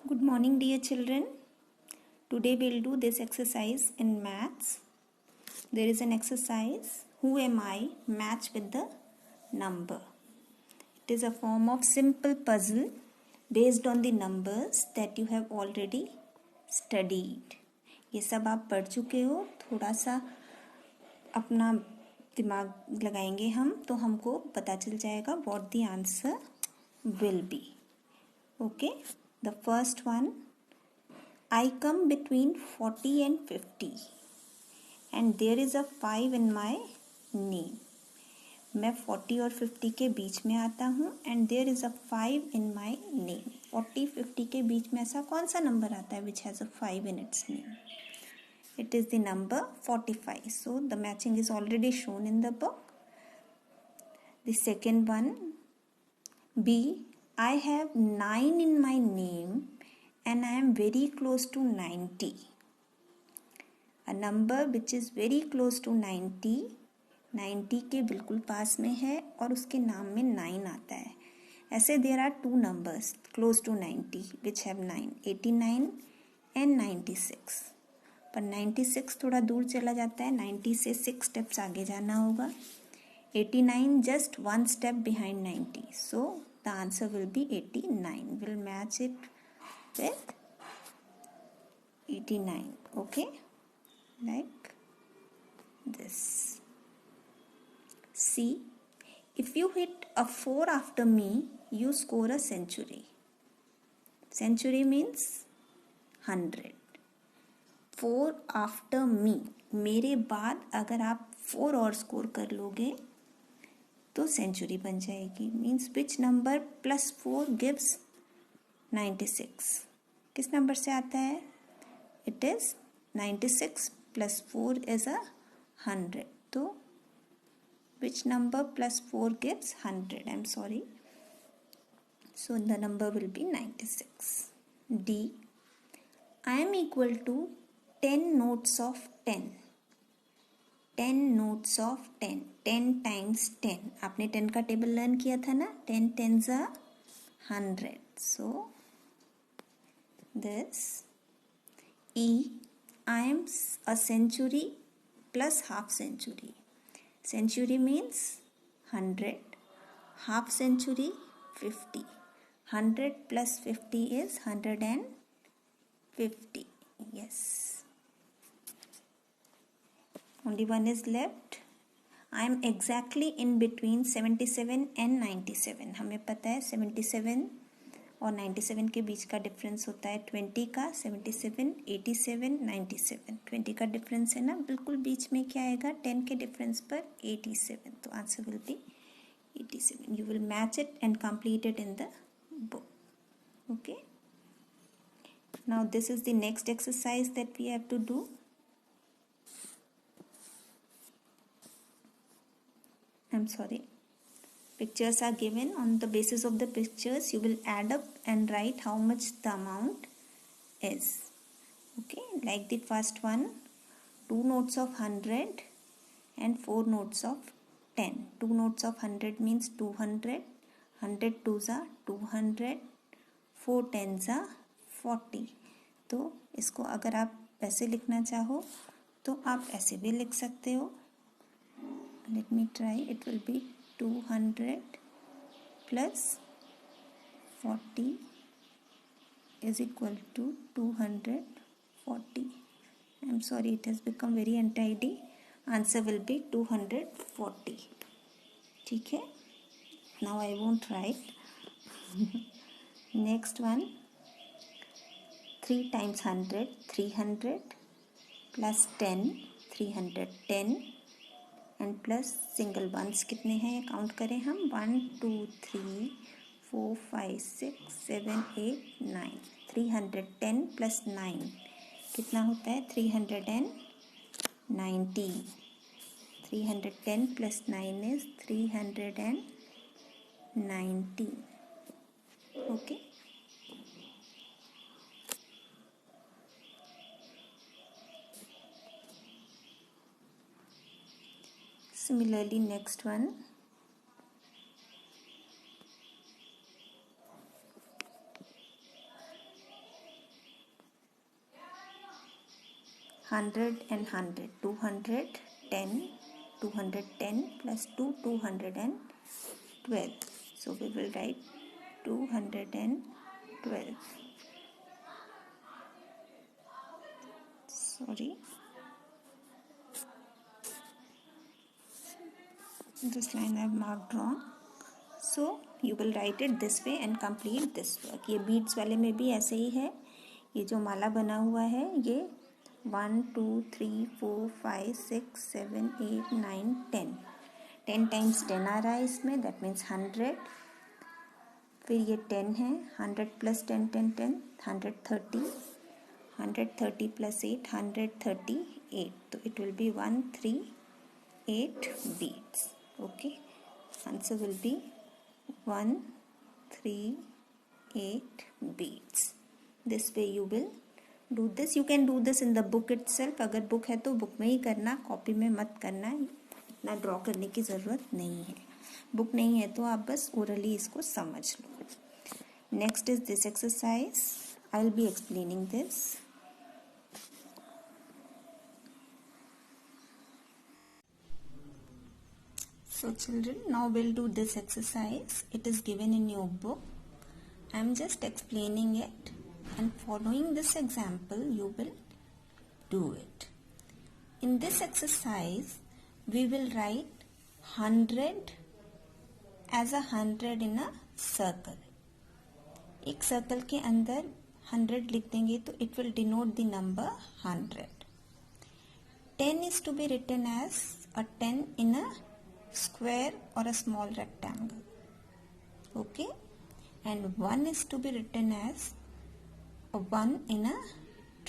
Good morning, dear children. Today we'll do this exercise in maths. There is an exercise, who am I, match with the number. It is a form of simple puzzle based on the numbers that you have already studied. ये सब आप पढ़ चुके हो. थोड़ा सा अपना दिमाग लगाएंगे हम तो हमको पता चल जाएगा what the answer will be. Okay, the first one. I come between 40 and 50 and there is a 5 in my name. मैं 40 और 50 के बीच में आता हूँ and there is a 5 in my name. 40-50 के बीच में ऐसा कौन सा नंबर आता है which has a 5 in its name? It is the number 45. So the matching is already shown in the book. The second one, B. I have 9 in my name and I am very close to 90. A number which is very close to 90, 90 के बिल्कुल पास में है और उसके नाम में 9 आता है. ऐसे there are two numbers close to 90 which have 9, 89 and 96. पर 96 थोड़ा दूर चला जाता है, 90 से 6 steps आगे जाना होगा. 89 just one step behind 90. So the answer will be 89. We'll match it with 89. Okay, like this. C. If you hit a 4 after me, you score a century. Century means 100. 4 after me, मेरे बाद अगर आप 4 और score कर लोगे तो century बन जाएगी. Means which number plus 4 gives 96. किस नंबर से आता है? It is 96 plus 4 is 100. तो which number plus 4 gives 100? I am sorry. So the number will be 96. D. I am equal to 10 notes of 10. 10 notes of 10. 10 times 10. आपने 10 का table learn किया था ना? 10 tens are 100. So this E. I am a century plus half century. Century means 100. Half century 50. 100 plus 50 is 150. Yes. Only one is left. I am exactly in between 77 and 97. हमें पता है 77 और 97 के बीच का difference होता है 20 का. 77, 87, 97. 20 का डिफरेंस है ना, बिल्कुल बीच में क्या आएगा? 10 के डिफरेंस पर 87. तो answer will be 87. You will match it and complete it in the book. Okay. Now this is the next exercise that we have to do. I'm sorry. Pictures are given. On the basis of the pictures, you will add up and write how much the amount is. Okay, like the first one, 2 notes of 100 and 4 notes of 10. 2 notes of 100 means 200. 100 twos are 200. 4 tens are 40. तो इसको अगर आप ऐसे लिखना चाहो तो आप ऐसे भी लिख सकते हो. Let me try. It will be 200 plus 40 is equal to 240. I'm sorry, it has become very untidy. Answer will be 240. ठीक है? Now I won't write. Next one. 3 times 100, 300 plus 10, 310. And plus single ones कितने हैं count करें हम? 1 2 3 4 5 6 7 8 9. 310 plus 9 कितना होता है? 390. 310 plus 9 is 390. Okay. Similarly, next one. 100 and 100, 210, 210 plus 2, 212. So we will write 212. Sorry, this line I have marked wrong. So you will write it this way and complete this work. ये beads वाले में भी ऐसे ही है. ये जो माला बना हुआ है ये 1 2 3 4 5 6 7 8 9 10 10 times 10 आ रहा है इसमें. That means 100. फिर ये 10 है. 100 प्लस 10 10 10 130. 130 प्लस 8 138. तो it will be 138 beads. Okay, answer will be 138 beads. This way you will do this. You can do this in the book itself. अगर बुक है तो बुक में ही करना, कॉपी में मत करना. इतना ड्रॉ करने की ज़रूरत नहीं है. बुक नहीं है तो आप बस ओरली इसको समझ लो. Next is this exercise. I will be explaining this. So children, now we'll do this exercise. It is given in your book. I am just explaining it, and following this example you will do it. In this exercise we will write 100 as a 100 in a circle. एक circle के अंदर 100 लिख देंगे तो it will denote the number 100. 10 is to be written as a 10 in a square or a small rectangle. Okay, and 1 is to be written as a 1 in a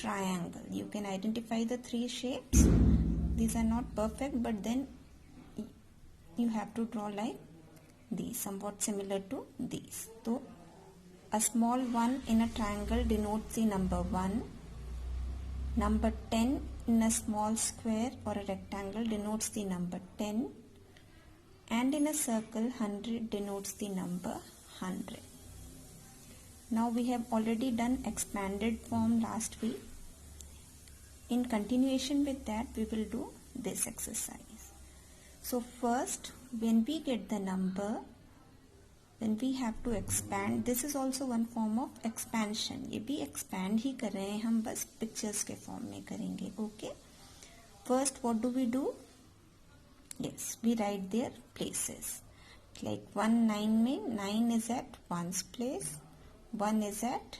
triangle. You can identify the three shapes. These are not perfect, but then you have to draw like these, somewhat similar to these. So a small 1 in a triangle denotes the number 1. Number 10 in a small square or a rectangle denotes the number 10. And in a circle 100 denotes the number 100. Now we have already done expanded form last week. In continuation with that we will do this exercise. So first, when we get the number, when we have to expand, this is also one form of expansion. ये भी expand ही कर रहे हैं हम, बस pictures के form में करेंगे. Okay, first what do we do? Yes, we write their places. Like 1 9 में 9 is at 1's place, 1 is at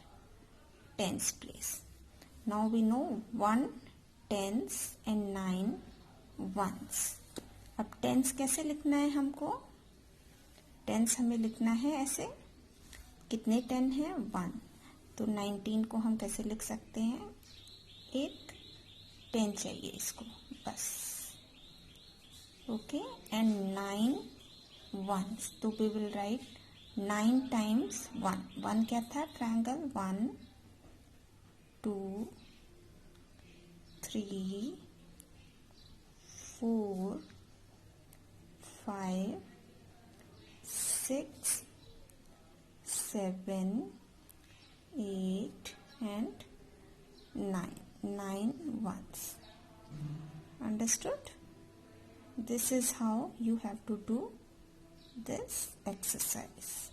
10's place. Now we know 1 10's and 9 1's. अब 10's कैसे लिखना है हमको? 10's हमें लिखना है ऐसे. कितने 10 है? 1. तो 19 को हम कैसे लिख सकते हैं? एक 10 चाहिए इसको बस. Okay, and 9 1's. So we will write 9 times 1. 1 क्या था? Triangle. 1 2 3 4 5 6 7 8 and 9. 9 1's. Understood? This is how you have to do this exercise.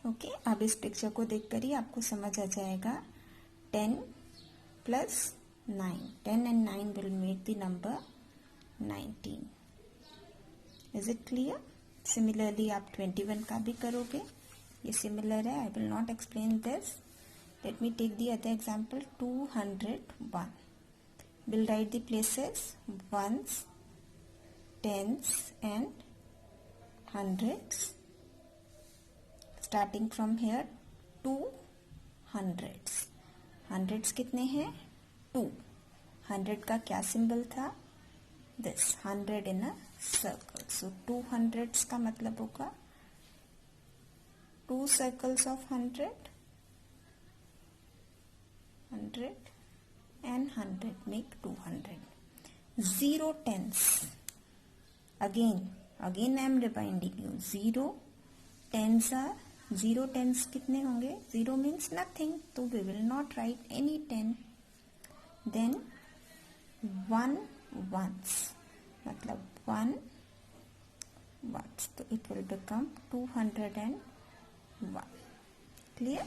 Okay, अब इस पिक्चर को देखकर ही आपको समझ आ जाएगा. 10 plus 9. 10 and 9 will make the number 19. Is it clear? Similarly आप 21 का भी करोगे. ये similar है. I will not explain this. Let me take the other example. 201. We'll write the places 1's, 10's and 100's. Starting from here 2 100's. 100's कितने हैं? 2. 100 का क्या symbol था? This 100 in a circle. So 2 100's का मतलब होगा 2 circles of 100. 100 and 100 make 200. 0 10's. Again I am reminding you. 0 10's are 0 10's कितने होंगे? 0 means nothing. So we will not write any 10. then 1 once, मतलब 1 once, तो it will become 201. Clear?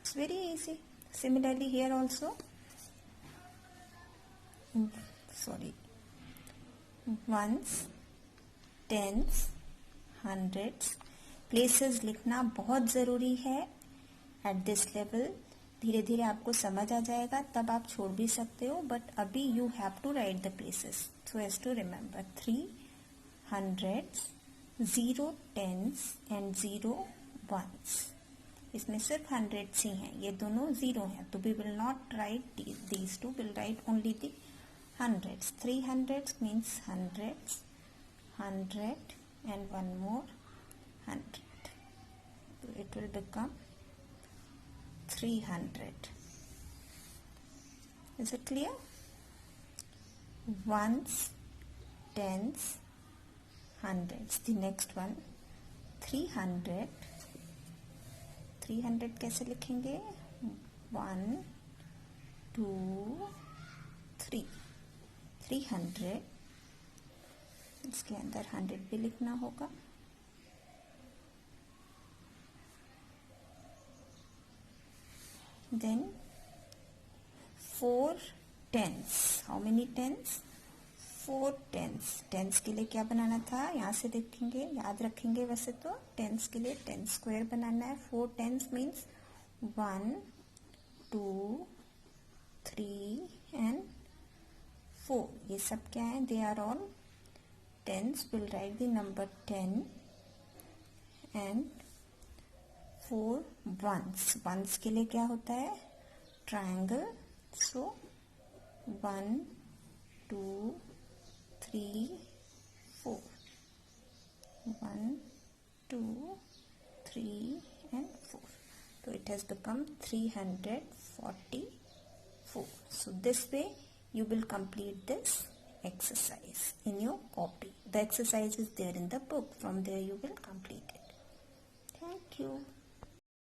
It's very easy. Similarly here also, ones, tens, hundreds, places लिखना बहुत ज़रूरी है at this level. धीरे धीरे आपको समझ आ जाएगा, तब आप छोड़ भी सकते हो, बट अभी you have to write the places so as to remember. 3 hundreds, 0 tens and 0 ones. इसमें सिर्फ हंड्रेड्स ही हैं, ये दोनों जीरो हैं, तो we will not write these two, will write only the hundreds. 3 hundreds means hundreds, 100 and one more 100. So it will become 300. Is it clear? Ones, tens, hundreds. The next one 300. 300 कैसे लिखेंगे? 1 2 3. 300. इसके अंदर 100 भी लिखना होगा. Then 4 tens. How many tens? 4 tens. tens के लिए क्या बनाना था? यहाँ से देखेंगे, याद रखेंगे. वैसे तो tens के लिए 10 स्क्वायर बनाना है. 4 tens means 1 2 3 and 4. ये सब क्या है? They are all tens. We'll write the number 10 and 4 ones. ones के लिए क्या होता है? Triangle. So 1 2 3 4. 1 2 3 and 4. So it has become 344. So this way you will complete this exercise in your copy. The exercise is there in the book. From there you will complete it. Thank you.